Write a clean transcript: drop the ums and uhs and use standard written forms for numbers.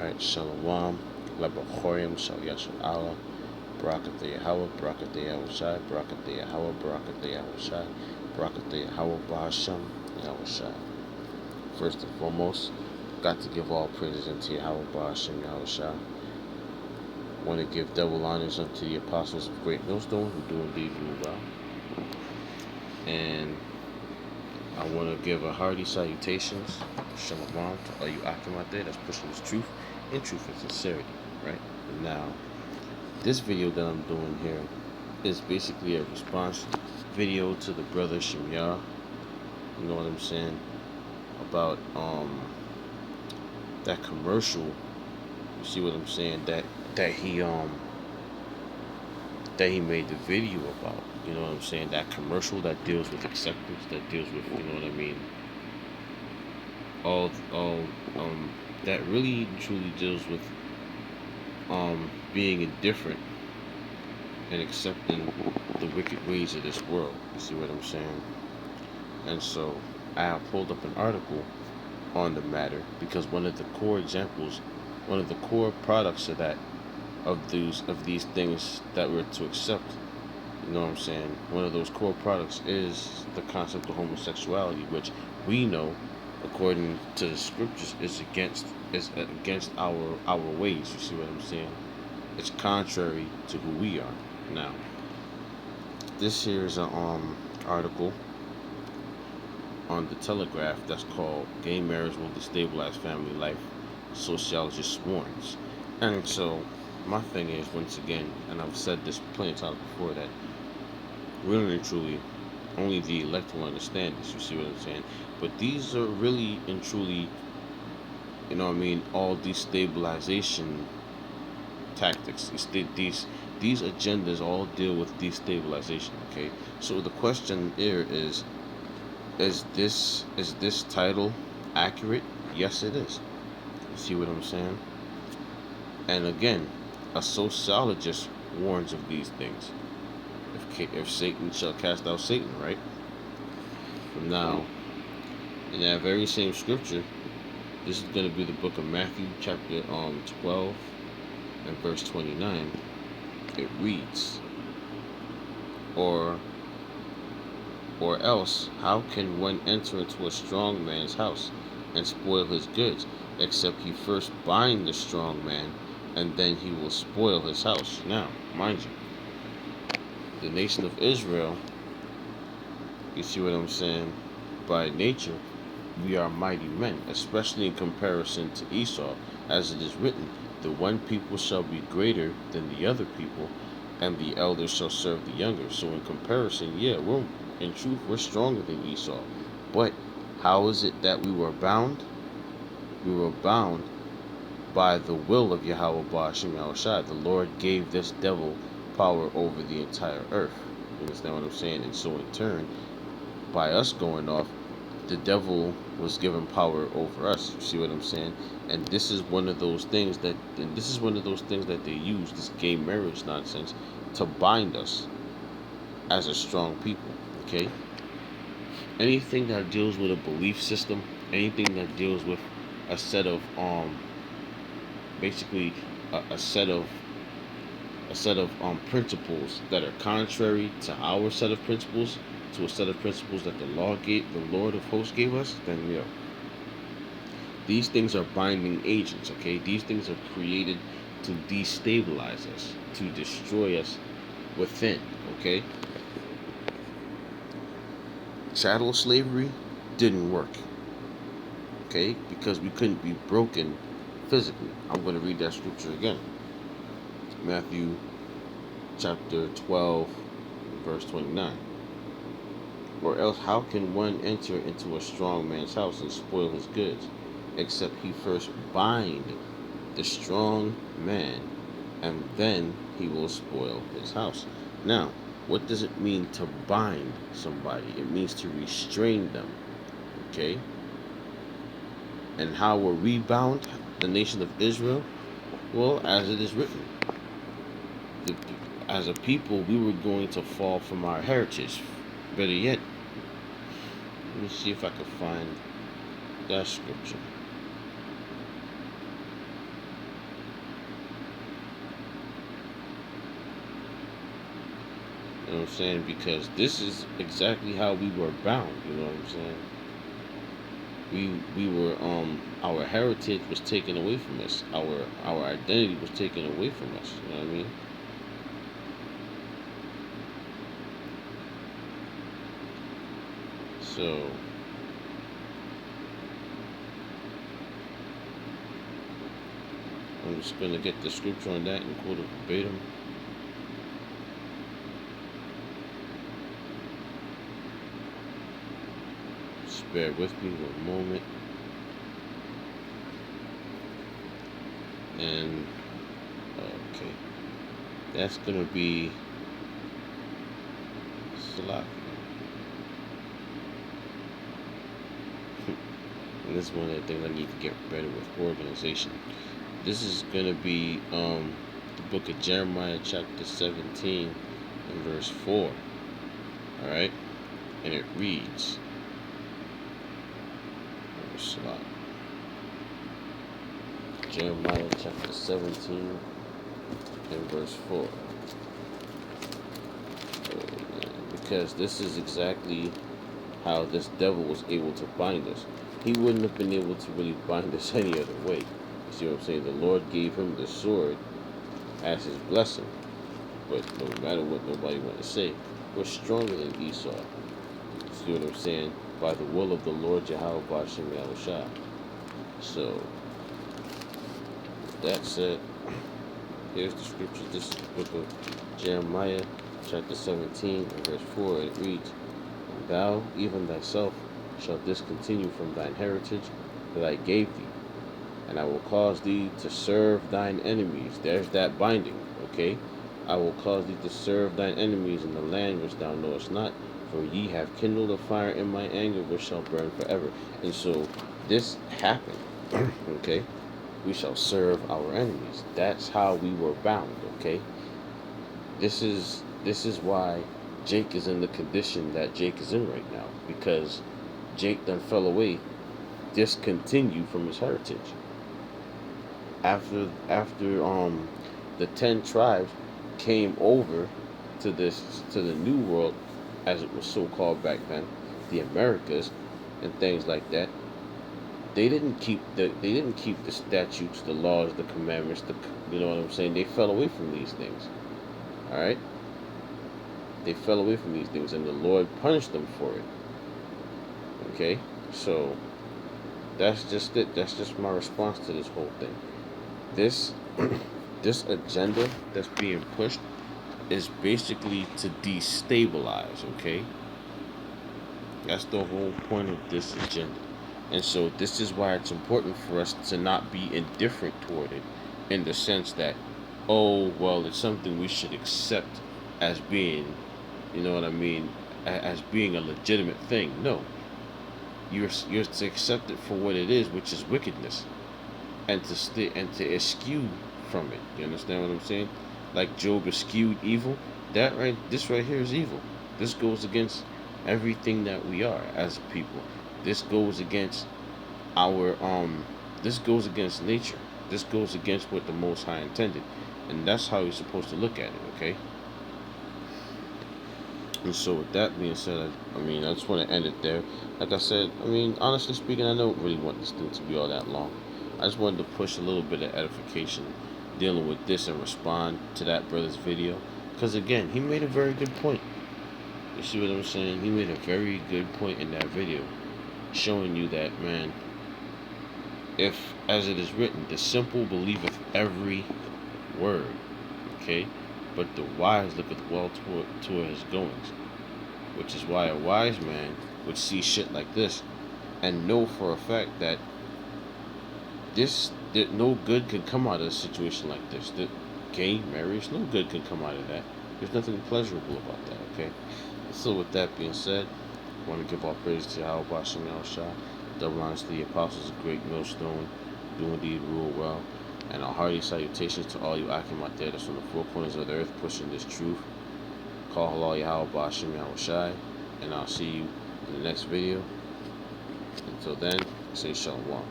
Alright, Shalom, Labachorim, Shal Yashar Allah, Barakat Yahweh, Barakat Yahushai, Barakat Yahweh, Barakat Yahushai, Barakat Yahweh, Bahasham, Yahushai. First and foremost, got to give all praises unto Yahweh, Bahasham, Yahushai. Want to give double honors unto the apostles of great millstone who do indeed rule well. And I want to give a hearty salutations, Shalom, to all you Akim out there that's pushing this truth in truth and sincerity, right? And now, this video that I'm doing here is basically a response video to the brother Shemyah, you know what I'm saying, about that commercial, you see what I'm saying, that he made the video about, you know what I'm saying, that commercial that deals with acceptance, that deals with, you know what I mean, all that really truly deals with being indifferent and accepting the wicked ways of this world. You see what I'm saying? And so I pulled up an article on the matter because one of the core examples, one of the core products of these things that we're to accept, you know what I'm saying, one of those core products is the concept of homosexuality, which we know, according to the scriptures, is against our ways. You see what I'm saying? It's contrary to who we are. Now, this here is an article on the Telegraph that's called "Gay Marriage Will Destabilize Family Life," sociologist warns. And so my thing is, once again, and I've said this plenty of times before, that really and truly only the elect will understand this. You see what I'm saying? But these are really and truly, you know what I mean, all destabilization tactics. These agendas all deal with destabilization. Okay, so the question here is this title accurate? Yes, it is. You see what I'm saying? And again, a sociologist warns of these things. If Satan shall cast out Satan, right? From now, in that very same scripture, this is going to be the book of Matthew, chapter 12 and verse 29. It reads, or else, how can one enter into a strong man's house and spoil his goods, except he first bind the strong man, and then he will spoil his house? Now, mind you, the nation of Israel, you see what I'm saying, by nature, we are mighty men, especially in comparison to Esau, as it is written, the one people shall be greater than the other people, and the elders shall serve the younger. So in comparison, yeah, in truth, we're stronger than Esau. But how is it that we were bound? We were bound by the will of Yahweh Ba'ashem Yahushai. The Lord gave this devil power over the entire earth. You understand what I'm saying? And so in turn, by us going off, the devil was given power over us. You see what I'm saying? And this is one of those things that they use, this gay marriage nonsense, to bind us as a strong people. Okay? Anything that deals with a belief system, anything that deals with a set of basically a set of principles that are contrary to our set of principles, to a set of principles that the Lord of hosts gave us, then these things are binding agents. Okay, these things are created to destabilize us, to destroy us within. Okay, chattel slavery didn't work. Okay, because we couldn't be broken physically. I'm going to read that scripture again. Matthew chapter 12, verse 29. Or else, how can one enter into a strong man's house and spoil his goods, except he first bind the strong man, and then he will spoil his house? Now, what does it mean to bind somebody? It means to restrain them. Okay? And how were we bound, the nation of Israel? Well, as it is written, as a people, we were going to fall from our heritage. Better yet, let me see if I can find that scripture. I'm saying? Because this is exactly how we were bound. You know what I'm saying? We were our heritage was taken away from us. Our identity was taken away from us. You know what I mean? So I'm just gonna get the scripture on that and quote it verbatim. Just bear with me one moment. And okay, that's gonna be Salak. And this is one of the things I need to get better with organization. This is gonna be the book of Jeremiah, chapter 17, and verse 4. All right, and it reads, Salak. Jeremiah chapter 17 and verse 4. Because this is exactly how this devil was able to bind us. He wouldn't have been able to really bind us any other way. You see what I'm saying? The Lord gave him the sword as his blessing. But no matter what nobody want to say, we're stronger than Esau. You see what I'm saying? By the will of the Lord Jehovah Bashem Yahushua. So, with that said, here's the scripture. This is the book of Jeremiah, chapter 17, and verse 4. It reads, "And thou, even thyself, shalt discontinue from thine heritage that I gave thee, and I will cause thee to serve thine enemies." There's that binding, okay? "I will cause thee to serve thine enemies in the land which thou knowest not, for ye have kindled a fire in my anger which shall burn forever." And so this happened, okay? We shall serve our enemies. That's how we were bound, okay? This is why Jake is in the condition that Jake is in right now, because Jake then fell away, discontinued from his heritage. After the 10 tribes came over to the new world, as it was so called back then, the Americas and things like that. They didn't keep the statutes, the laws, the commandments. You know what I'm saying? They fell away from these things. All right, they fell away from these things, and the Lord punished them for it. Okay, so that's just it. That's just my response to this whole thing. This this agenda that's being pushed is basically to destabilize. Okay, that's the whole point of this agenda. And so this is why it's important for us to not be indifferent toward it, in the sense that, oh, well, it's something we should accept as being, you know what I mean, as being a legitimate thing. No, you're to accept it for what it is, which is wickedness, and to eschew from it. You understand what I'm saying? Like Job eschewed evil. This right here is evil. This goes against everything that we are as a people. This goes against our this goes against nature. This goes against what the Most High intended. And that's how you're supposed to look at it, okay? And so with that being said, I just want to end it there. Like I said, honestly speaking, I don't really want this thing to be all that long. I just wanted to push a little bit of edification dealing with this and respond to that brother's video. Because again, he made a very good point. You see what I'm saying? He made a very good point in that video, showing you that, man, if, as it is written, the simple believeth every word, okay? But the wise looketh well toward his goings. Which is why a wise man would see shit like this and know for a fact that that no good can come out of a situation like this. That gay marriage, no good can come out of that. There's nothing pleasurable about that, okay? So with that being said, I want to give all praise to Yahweh Bashem Yahushua, double honors to the apostles of great millstone, do indeed rule well, and a hearty salutations to all you Akim out there that's on the four corners of the earth pushing this truth. Call halal Yahweh Bashem Yahushai, and I'll see you in the next video. Until then, say shalom.